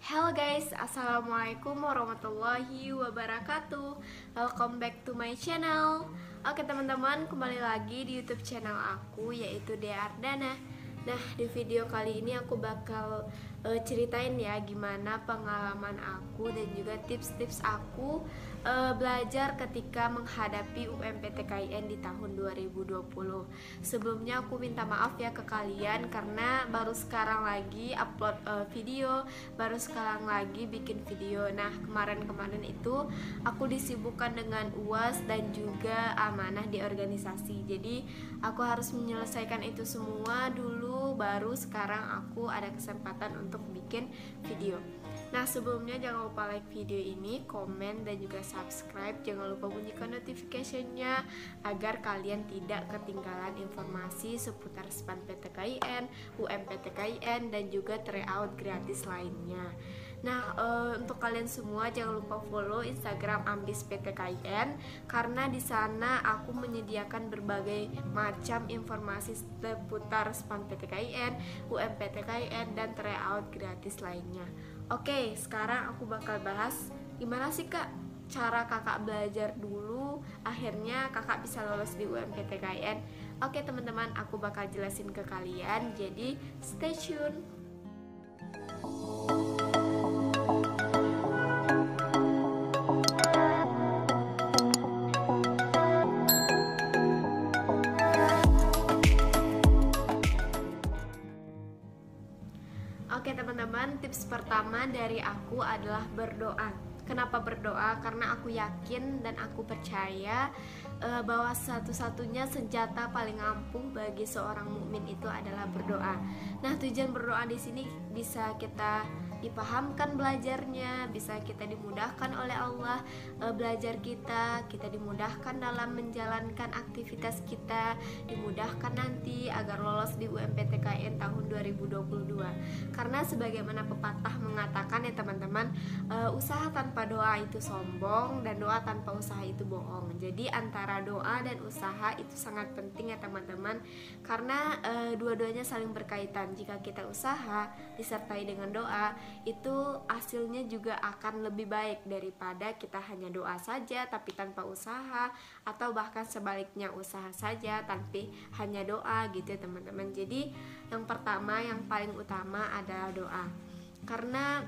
Hello guys, assalamualaikum warahmatullahi wabarakatuh. Welcome back to my channel. Oke teman-teman, kembali lagi di YouTube channel aku, yaitu Dea Ardana. Nah, di video kali ini aku bakal ceritain ya gimana pengalaman aku dan juga tips-tips aku belajar ketika menghadapi UMPTKIN di tahun 2020. Sebelumnya aku minta maaf ya ke kalian karena baru sekarang lagi upload video, baru sekarang lagi bikin video. Nah, kemarin-kemarin itu aku disibukkan dengan UAS dan juga amanah di organisasi. Jadi, aku harus menyelesaikan itu semua dulu, baru sekarang aku ada kesempatan untuk bikin video. Nah, sebelumnya jangan lupa like video ini, komen dan juga subscribe. Jangan lupa bunyikan notification-nya agar kalian tidak ketinggalan informasi seputar SPAN PTKIN, UMPTKIN dan juga tryout gratis lainnya. Nah, untuk kalian semua jangan lupa follow Instagram Ambis PTKIN karena di sana aku menyediakan berbagai macam informasi seputar SPAN PTKIN, UMPTKIN dan tryout gratis lainnya. Oke, sekarang aku bakal bahas gimana sih Kak cara kakak belajar dulu akhirnya kakak bisa lolos di UMPTKIN. Oke teman-teman, aku bakal jelasin ke kalian, jadi stay tune. Oke teman-teman, tips pertama dari aku adalah berdoa. Kenapa berdoa? Karena aku yakin dan aku percaya bahwa satu-satunya senjata paling ampuh bagi seorang mukmin itu adalah berdoa. Nah, tujuan berdoa di sini bisa kita dipahamkan belajarnya, bisa kita dimudahkan oleh Allah belajar kita dimudahkan dalam menjalankan aktivitas kita, dimudahkan nanti agar lolos di UMPTKIN tahun 2022. Karena sebagaimana pepatah mengatakan ya teman-teman, usaha tanpa doa itu sombong dan doa tanpa usaha itu bohong. Jadi antara doa dan usaha itu sangat penting ya teman-teman, karena dua-duanya saling berkaitan. Jika kita usaha disertai dengan doa, itu hasilnya juga akan lebih baik daripada kita hanya doa saja tapi tanpa usaha, atau bahkan sebaliknya usaha saja tapi hanya doa gitu ya teman-teman. Jadi yang pertama, yang paling utama adalah doa, karena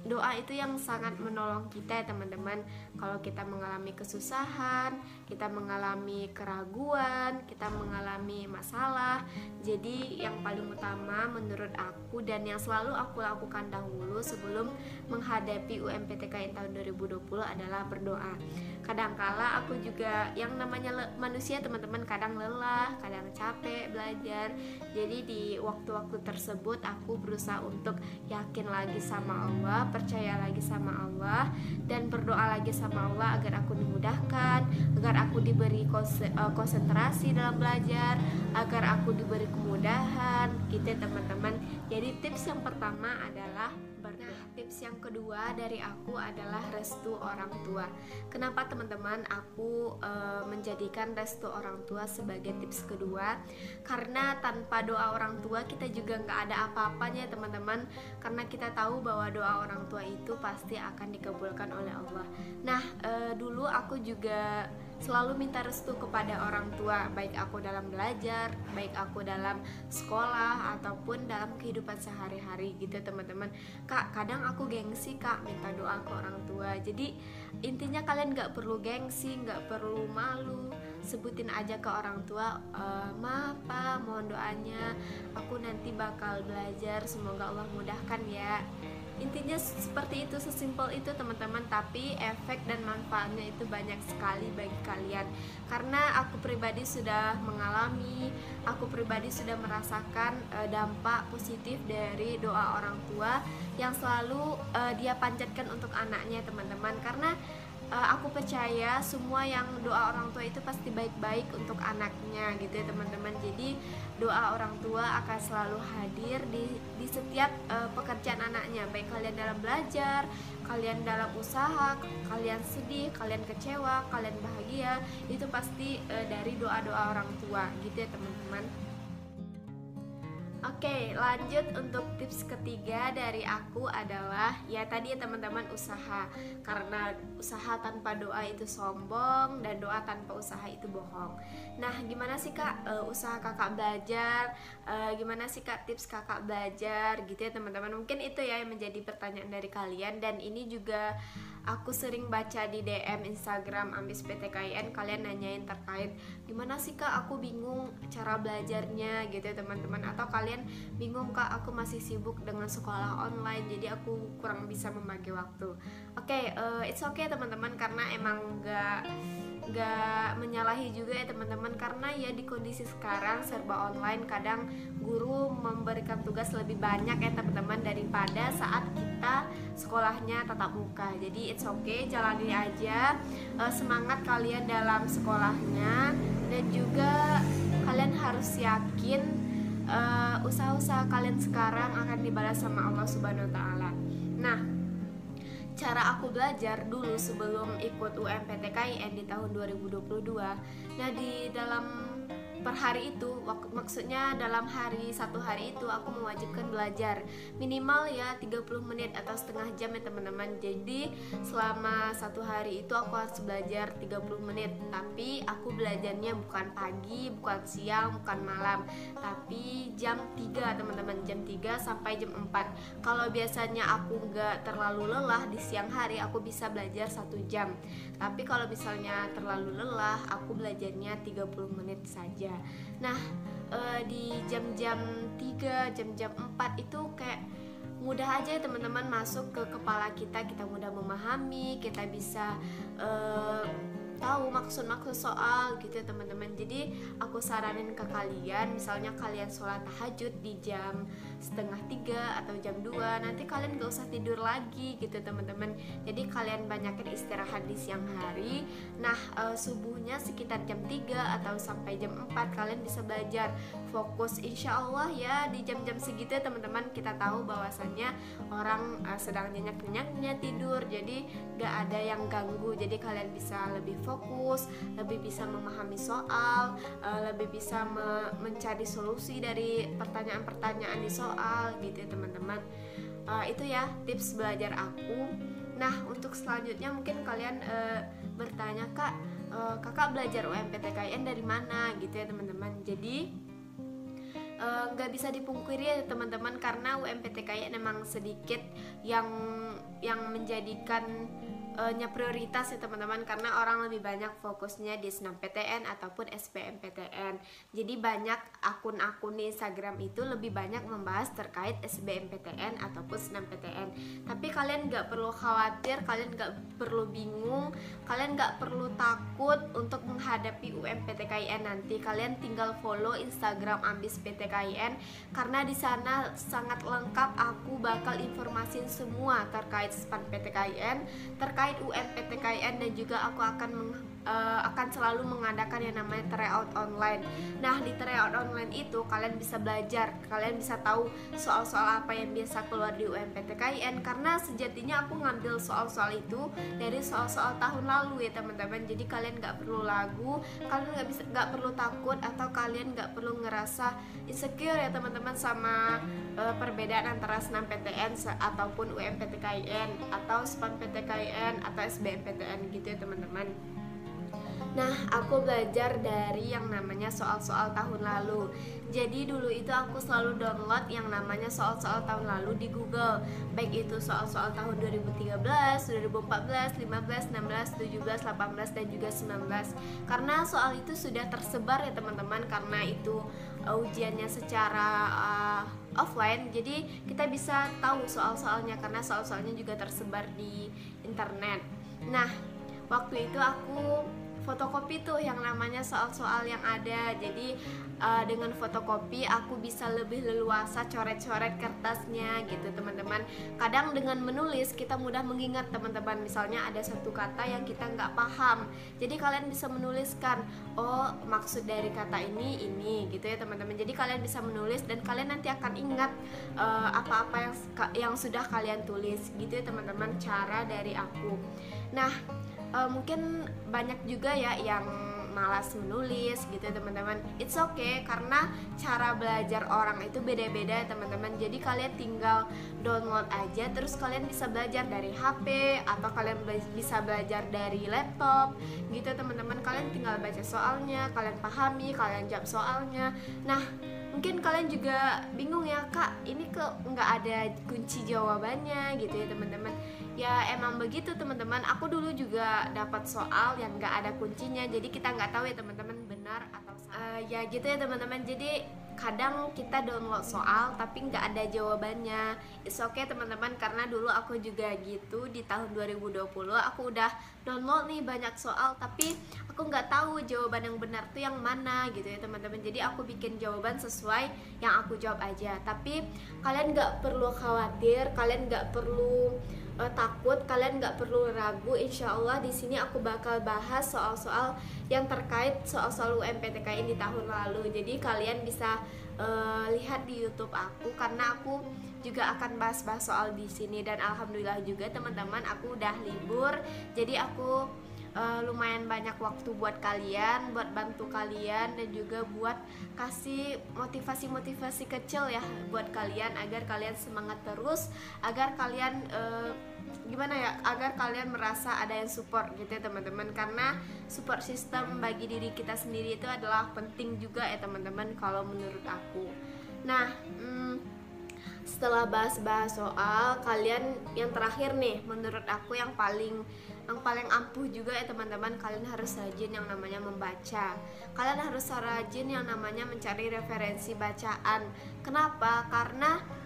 doa itu yang sangat menolong kita ya teman-teman. Kalau kita mengalami kesusahan, kita mengalami keraguan, kita mengalami masalah, jadi yang paling utama menurut aku dan yang selalu aku lakukan dahulu sebelum menghadapi UMPTKIN tahun 2020 adalah berdoa. Kadangkala aku juga, yang namanya manusia teman-teman, kadang lelah, kadang capek belajar. Jadi di waktu-waktu tersebut aku berusaha untuk yakin lagi sama Allah, percaya lagi sama Allah, dan berdoa lagi sama Allah agar aku dimudahkan, agar aku diberi konsentrasi dalam belajar, agar aku diberi kemudahan gitu ya teman-teman. Jadi tips yang pertama adalah berdoa. Nah, tips yang kedua dari aku adalah restu orang tua. Kenapa teman-teman aku menjadikan restu orang tua sebagai tips kedua? Karena tanpa doa orang tua kita juga nggak ada apa-apanya teman-teman, karena kita tahu bahwa doa orang tua itu pasti akan dikabulkan oleh Allah. Nah, dulu aku juga selalu minta restu kepada orang tua, baik aku dalam belajar, baik aku dalam sekolah ataupun dalam kehidupan sehari-hari gitu teman-teman. Kak, kadang aku gengsi Kak minta doa ke orang tua. Jadi intinya kalian gak perlu gengsi, gak perlu malu, sebutin aja ke orang tua, ma, pa, mohon doanya, aku nanti bakal belajar, semoga Allah mudahkan ya. Intinya seperti itu, sesimpel itu teman-teman, tapi efek dan manfaatnya itu banyak sekali bagi kalian. Karena aku pribadi sudah mengalami, aku pribadi sudah merasakan dampak positif dari doa orang tua yang selalu dia panjatkan untuk anaknya teman-teman. Karena aku percaya semua yang doa orang tua itu pasti baik-baik untuk anaknya gitu ya teman-teman. Jadi doa orang tua akan selalu hadir di setiap pekerjaan anaknya, baik kalian dalam belajar, kalian dalam usaha, kalian sedih, kalian kecewa, kalian bahagia, itu pasti dari doa-doa orang tua gitu ya teman-teman. Oke, lanjut untuk tips ketiga dari aku adalah ya tadi ya teman-teman, usaha. Karena usaha tanpa doa itu sombong dan doa tanpa usaha itu bohong. Nah, gimana sih Kak usaha Kakak belajar? Gimana sih Kak tips Kakak belajar gitu ya teman-teman? Mungkin itu ya yang menjadi pertanyaan dari kalian, dan ini juga aku sering baca di DM Instagram Ambis PTKIN, kalian nanyain terkait gimana sih Kak aku bingung cara belajarnya gitu ya teman-teman, atau kalian bingung Kak aku masih sibuk dengan sekolah online jadi aku kurang bisa membagi waktu. Oke, it's okay teman-teman, karena emang nggak menyalahi juga ya teman-teman, karena ya di kondisi sekarang serba online, kadang guru memberikan tugas lebih banyak ya teman-teman daripada saat kita sekolahnya tatap muka. Jadi it's okay, jalani aja, semangat kalian dalam sekolahnya, dan juga kalian harus yakin usaha-usaha kalian sekarang akan dibalas sama Allah Subhanahu wa Ta'ala. Nah, cara aku belajar dulu sebelum ikut UMPTKIN di tahun 2022. Nah, di dalam per hari itu, maksudnya dalam satu hari itu aku mewajibkan belajar minimal ya 30 menit atau setengah jam ya teman-teman. Jadi selama satu hari itu aku harus belajar 30 menit, tapi aku belajarnya bukan pagi, bukan siang, bukan malam, tapi jam 3 teman-teman, jam 3 sampai jam 4. Kalau biasanya aku nggak terlalu lelah di siang hari, aku bisa belajar 1 jam, tapi kalau misalnya terlalu lelah, aku belajarnya 30 menit saja. Nah, di jam-jam 3, jam-jam 4 itu kayak mudah aja ya teman-teman masuk ke kepala kita mudah memahami, kita bisa tahu maksud-maksud soal gitu ya teman-teman. Jadi aku saranin ke kalian, misalnya kalian sholat tahajud di jam setengah 3 atau jam 2, nanti kalian gak usah tidur lagi gitu teman-teman. Jadi kalian banyakin istirahat di siang hari. Nah, subuhnya sekitar jam 3 atau sampai jam 4 kalian bisa belajar fokus, insya Allah ya di jam-jam segitu ya teman-teman. Kita tahu bahwasannya orang sedang nyenyak-nyenyaknya tidur, jadi gak ada yang ganggu, jadi kalian bisa lebih fokus, lebih bisa memahami soal, lebih bisa mencari solusi dari pertanyaan-pertanyaan di soal gitu ya teman-teman. Itu ya tips belajar aku. Nah, untuk selanjutnya mungkin kalian bertanya, Kak, kakak belajar UMPTKIN dari mana gitu ya teman-teman. Jadi nggak bisa dipungkiri ya teman-teman, karena UMPTKIN emang sedikit yang menjadikan prioritas ya teman-teman, karena orang lebih banyak fokusnya di SNMPTN ataupun SBMPTN. Jadi banyak akun-akun di Instagram itu lebih banyak membahas terkait SBMPTN ataupun SNMPTN. Tapi kalian gak perlu khawatir, kalian gak perlu bingung, kalian gak perlu takut untuk menghadapi UMPTKIN nanti. Kalian tinggal follow Instagram Ambis PTKIN, karena di sana sangat lengkap. Aku bakal informasiin semua terkait SPAN PTKIN, terkait UMPTKIN, dan juga aku akan selalu mengadakan yang namanya tryout online. Nah, di tryout online itu kalian bisa belajar, kalian bisa tahu soal-soal apa yang biasa keluar di UMPTKIN, karena sejatinya aku ngambil soal-soal itu dari soal-soal tahun lalu ya teman-teman. Jadi kalian gak perlu ragu, kalian gak perlu takut, atau kalian gak perlu ngerasa insecure ya teman-teman sama perbedaan antara SNMPTN ataupun UMPTKIN atau SPAN PTKIN atau SBMPTN gitu ya teman-teman. Nah, aku belajar dari yang namanya soal-soal tahun lalu. Jadi dulu itu aku selalu download yang namanya soal-soal tahun lalu di Google, baik itu soal-soal tahun 2013, 2014, 15, 16, 17, 18, dan juga 19. Karena soal itu sudah tersebar ya teman-teman, karena itu ujiannya secara offline, jadi kita bisa tahu soal-soalnya karena soal-soalnya juga tersebar di internet. Nah, waktu itu aku fotokopi tuh yang namanya soal-soal yang ada. Jadi dengan fotokopi aku bisa lebih leluasa coret-coret kertasnya gitu teman-teman. Kadang dengan menulis kita mudah mengingat teman-teman. Misalnya ada satu kata yang kita nggak paham, jadi kalian bisa menuliskan, oh maksud dari kata ini gitu ya teman-teman. Jadi kalian bisa menulis dan kalian nanti akan ingat apa-apa yang sudah kalian tulis gitu ya teman-teman, cara dari aku. Nah, mungkin banyak juga ya yang malas menulis gitu teman-teman. It's okay, karena cara belajar orang itu beda-beda teman-teman. Jadi kalian tinggal download aja, terus kalian bisa belajar dari HP atau kalian bisa belajar dari laptop gitu teman-teman. Kalian tinggal baca soalnya, kalian pahami, kalian jawab soalnya. Nah, mungkin kalian juga bingung ya, Kak, ini kok nggak ada kunci jawabannya gitu ya teman-teman. Ya emang begitu teman-teman, aku dulu juga dapat soal yang nggak ada kuncinya, jadi kita nggak tahu ya teman-teman benar atau salah. Ya gitu ya teman-teman, jadi kadang kita download soal tapi nggak ada jawabannya. It's okay teman-teman, karena dulu aku juga gitu. Di tahun 2020 aku udah download nih banyak soal, tapi aku nggak tahu jawaban yang benar tuh yang mana gitu ya teman-teman. Jadi aku bikin jawaban sesuai yang aku jawab aja. Tapi kalian nggak perlu khawatir, kalian nggak perlu takut, kalian nggak perlu ragu. Insya Allah di sini aku bakal bahas soal-soal yang terkait soal-soal UMPTKIN di tahun lalu. Jadi kalian bisa lihat di YouTube aku, karena aku juga akan bahas-bahas soal di sini. Dan alhamdulillah juga teman-teman, aku udah libur, jadi aku lumayan banyak waktu buat kalian, buat bantu kalian, dan juga buat kasih motivasi-motivasi kecil ya buat kalian, agar kalian semangat terus, agar kalian agar kalian merasa ada yang support gitu ya teman-teman. Karena support system bagi diri kita sendiri itu adalah penting juga ya teman-teman kalau menurut aku. Nah, setelah bahas-bahas soal, kalian yang terakhir nih menurut aku yang paling ampuh juga ya teman-teman, kalian harus rajin yang namanya membaca. Kalian harus rajin yang namanya mencari referensi bacaan. Kenapa? Karena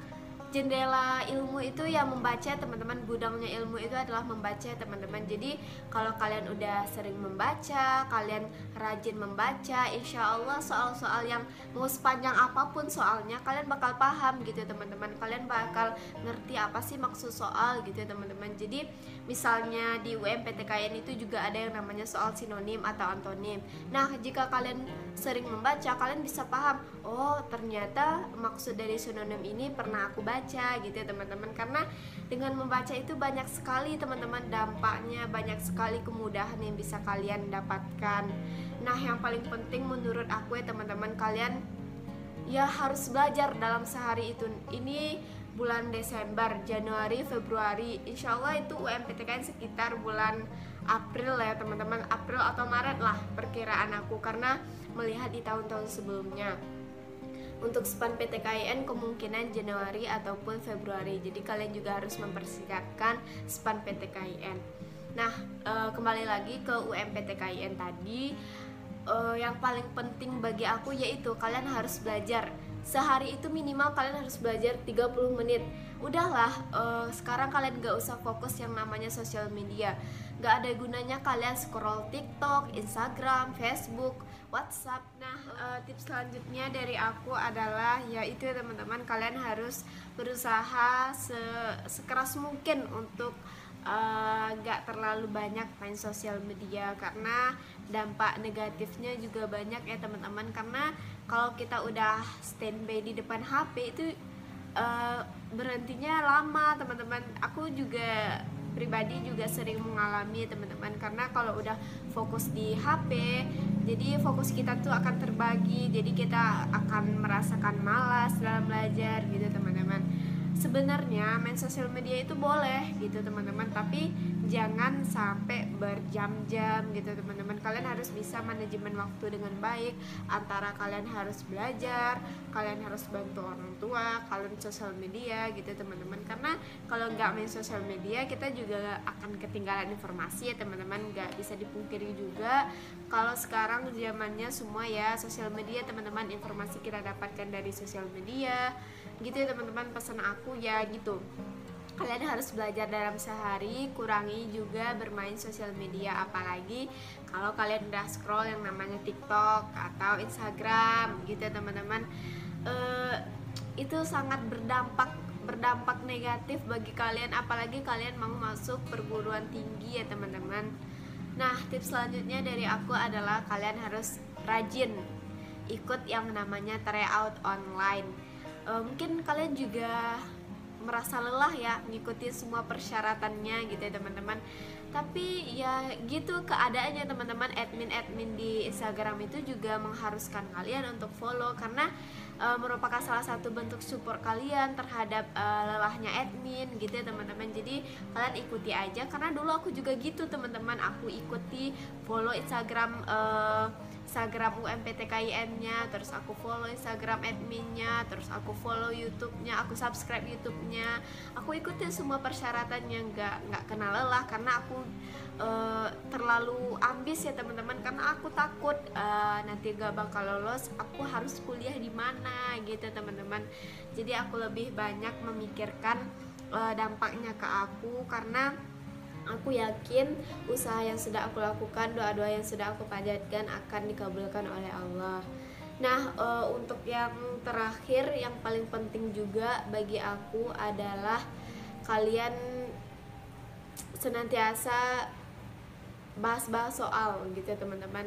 jendela ilmu itu yang membaca teman-teman, gudangnya ilmu itu adalah membaca teman-teman. Jadi kalau kalian udah sering membaca, kalian rajin membaca, insya Allah soal-soal yang mau sepanjang apapun soalnya, kalian bakal paham gitu teman-teman. Kalian bakal ngerti apa sih maksud soal gitu teman-teman. Jadi misalnya di UMPTKIN itu juga ada yang namanya soal sinonim atau antonim. Nah, jika kalian sering membaca, kalian bisa paham, oh ternyata maksud dari sinonim ini pernah aku baca gitu ya teman-teman. Karena dengan membaca itu banyak sekali teman-teman dampaknya, banyak sekali kemudahan yang bisa kalian dapatkan. Nah, yang paling penting menurut aku ya teman-teman, kalian ya harus belajar dalam sehari itu. Ini bulan Desember, Januari, Februari, insya Allah itu UMPTKIN sekitar bulan April ya teman-teman, April atau Maret lah perkiraan aku, karena melihat di tahun-tahun sebelumnya. Untuk SPAN PTKIN kemungkinan Januari ataupun Februari, jadi kalian juga harus mempersiapkan SPAN PTKIN. Nah, kembali lagi ke UMPTKIN tadi, yang paling penting bagi aku yaitu kalian harus belajar. Sehari itu minimal kalian harus belajar 30 menit. Udahlah, sekarang kalian gak usah fokus yang namanya sosial media. Gak ada gunanya kalian scroll TikTok, Instagram, Facebook, WhatsApp. Nah, tips selanjutnya dari aku adalah yaitu ya teman-teman, kalian harus berusaha sekeras mungkin untuk gak terlalu banyak main sosial media, karena dampak negatifnya juga banyak ya teman-teman. Karena kalau kita udah standby di depan HP itu berhentinya lama teman-teman. Aku juga pribadi juga sering mengalami teman-teman, karena kalau udah fokus di HP, jadi fokus kita tuh akan terbagi, jadi kita akan merasakan malas dalam belajar gitu teman-teman. Sebenarnya main sosial media itu boleh gitu teman-teman, tapi jangan sampai berjam-jam gitu teman-teman. Kalian harus bisa manajemen waktu dengan baik, antara kalian harus belajar, kalian harus bantu orang tua, kalian sosial media gitu teman-teman. Karena kalau nggak main sosial media, kita juga akan ketinggalan informasi ya teman-teman. Nggak bisa dipungkiri juga kalau sekarang zamannya semua ya sosial media teman-teman, informasi kita dapatkan dari sosial media gitu ya teman-teman. Pesan aku ya gitu, kalian harus belajar dalam sehari, kurangi juga bermain sosial media, apalagi kalau kalian udah scroll yang namanya TikTok atau Instagram gitu ya teman-teman. Itu sangat berdampak negatif bagi kalian, apalagi kalian mau masuk perguruan tinggi ya teman-teman. Nah, tips selanjutnya dari aku adalah kalian harus rajin ikut yang namanya tryout online. Mungkin kalian juga merasa lelah ya ngikutin semua persyaratannya gitu ya teman-teman. Tapi ya gitu keadaannya teman-teman, admin di Instagram itu juga mengharuskan kalian untuk follow karena merupakan salah satu bentuk support kalian terhadap lelahnya admin gitu ya teman-teman. Jadi kalian ikuti aja karena dulu aku juga gitu teman-teman, aku ikuti follow Instagram UMPTKIN-nya, terus aku follow Instagram adminnya, terus aku follow YouTube-nya, aku subscribe YouTube-nya, aku ikutin semua persyaratannya, nggak kena lelah karena aku terlalu ambis ya teman-teman, karena aku takut nanti gak bakal lolos, aku harus kuliah di mana gitu teman-teman. Jadi aku lebih banyak memikirkan dampaknya ke aku karena aku yakin usaha yang sudah aku lakukan, doa-doa yang sudah aku panjatkan akan dikabulkan oleh Allah. Nah, untuk yang terakhir yang paling penting juga bagi aku adalah kalian senantiasa bahas-bahas soal gitu ya teman-teman.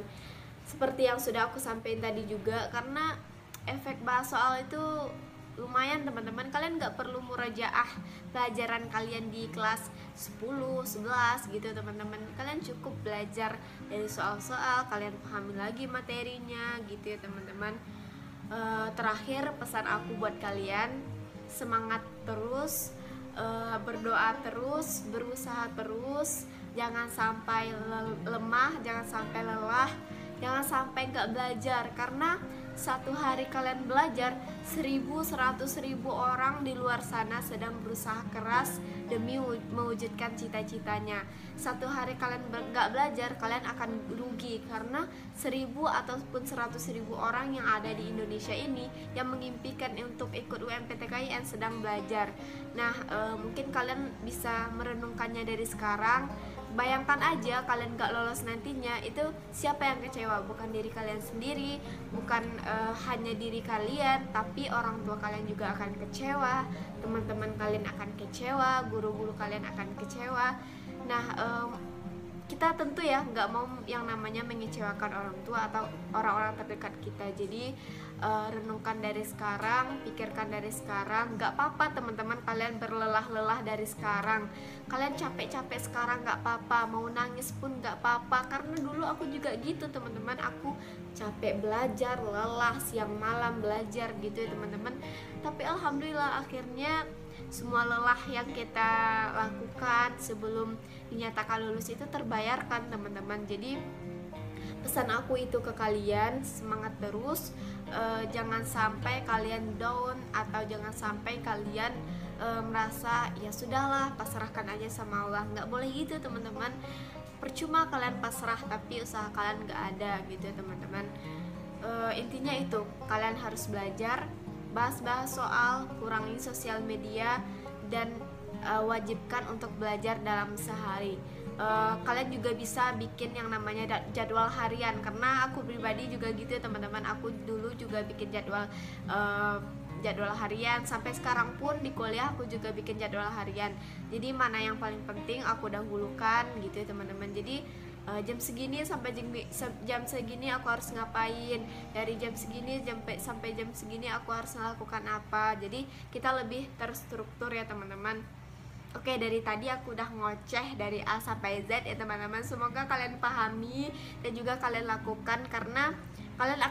Seperti yang sudah aku sampaikan tadi juga, karena efek bahas soal itu lumayan teman-teman. Kalian gak perlu murajaah pelajaran kalian di kelas 10, 11 gitu teman-teman. Kalian cukup belajar dari soal-soal, kalian pahami lagi materinya gitu ya teman-teman. Terakhir pesan aku buat kalian, semangat terus, berdoa terus, berusaha terus, jangan sampai lemah, jangan sampai lelah, jangan sampai gak belajar. Karena satu hari kalian belajar, 100.000 orang di luar sana sedang berusaha keras demi mewujudkan cita-citanya. Satu hari kalian gak belajar, kalian akan rugi karena 1.000 ataupun 100.000 orang yang ada di Indonesia ini yang mengimpikan untuk ikut UMPTKIN sedang belajar. Nah, mungkin kalian bisa merenungkannya dari sekarang. Bayangkan aja kalian gak lolos nantinya, itu siapa yang kecewa? Bukan diri kalian sendiri, bukan hanya diri kalian, tapi orang tua kalian juga akan kecewa, teman-teman kalian akan kecewa, guru-guru kalian akan kecewa. Nah, kita tentu ya nggak mau yang namanya mengecewakan orang tua atau orang-orang terdekat kita. Jadi renungkan dari sekarang, pikirkan dari sekarang. Nggak apa-apa teman-teman kalian berlelah-lelah dari sekarang, kalian capek-capek sekarang nggak apa-apa, mau nangis pun nggak apa-apa. Karena dulu aku juga gitu teman-teman, aku capek belajar, lelah siang malam belajar gitu ya teman-teman. Tapi alhamdulillah akhirnya semua lelah yang kita lakukan sebelum dinyatakan lulus itu terbayarkan teman-teman. Jadi pesan aku itu ke kalian, semangat terus, jangan sampai kalian down atau jangan sampai kalian merasa ya sudahlah pasrahkan aja sama Allah. Nggak boleh gitu teman-teman, percuma kalian pasrah tapi usaha kalian nggak ada gitu ya teman-teman. Intinya itu, kalian harus belajar, bahas-bahas soal, kurangi sosial media, dan wajibkan untuk belajar dalam sehari. Kalian juga bisa bikin yang namanya jadwal harian, karena aku pribadi juga gitu ya teman-teman. Aku dulu juga bikin jadwal harian, sampai sekarang pun di kuliah aku juga bikin jadwal harian. Jadi mana yang paling penting aku dahulukan gitu ya teman-teman. Jadi jam segini sampai jam segini aku harus ngapain, dari jam segini sampai jam segini aku harus melakukan apa. Jadi kita lebih terstruktur ya teman-teman. Oke, dari tadi aku udah ngoceh dari A sampai Z ya teman-teman. Semoga kalian pahami dan juga kalian lakukan, karena kalian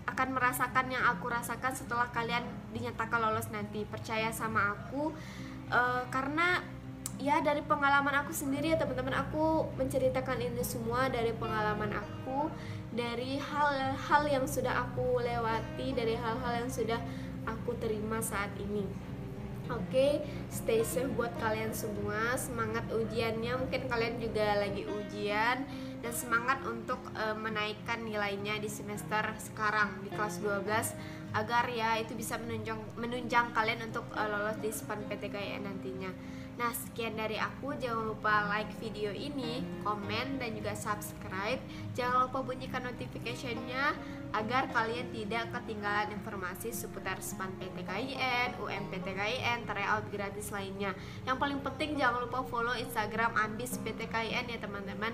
akan merasakan yang aku rasakan setelah kalian dinyatakan lolos nanti. Percaya sama aku, karena ya dari pengalaman aku sendiri ya teman-teman. Aku menceritakan ini semua dari pengalaman aku, dari hal-hal yang sudah aku lewati, dari hal-hal yang sudah aku terima saat ini. Oke, stay safe buat kalian semua. Semangat ujiannya, mungkin kalian juga lagi ujian, dan semangat untuk menaikkan nilainya di semester sekarang di kelas 12 agar ya itu bisa menunjang kalian untuk lolos di SPAN-PTKIN nantinya. Nah, sekian dari aku. Jangan lupa like video ini, komen, dan juga subscribe. Jangan lupa bunyikan notification-nya agar kalian tidak ketinggalan informasi seputar SPAN PTKIN, UMPTKIN, tryout gratis lainnya. Yang paling penting jangan lupa follow Instagram Ambis PTKIN ya teman-teman.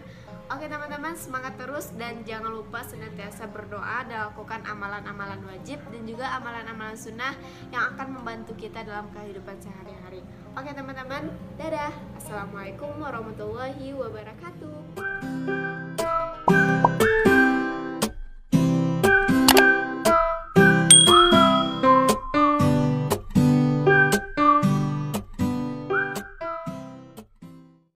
Oke teman-teman, semangat terus dan jangan lupa senantiasa berdoa dan lakukan amalan-amalan wajib dan juga amalan-amalan sunnah yang akan membantu kita dalam kehidupan sehari-hari. Oke teman-teman, dadah. Assalamualaikum warahmatullahi wabarakatuh.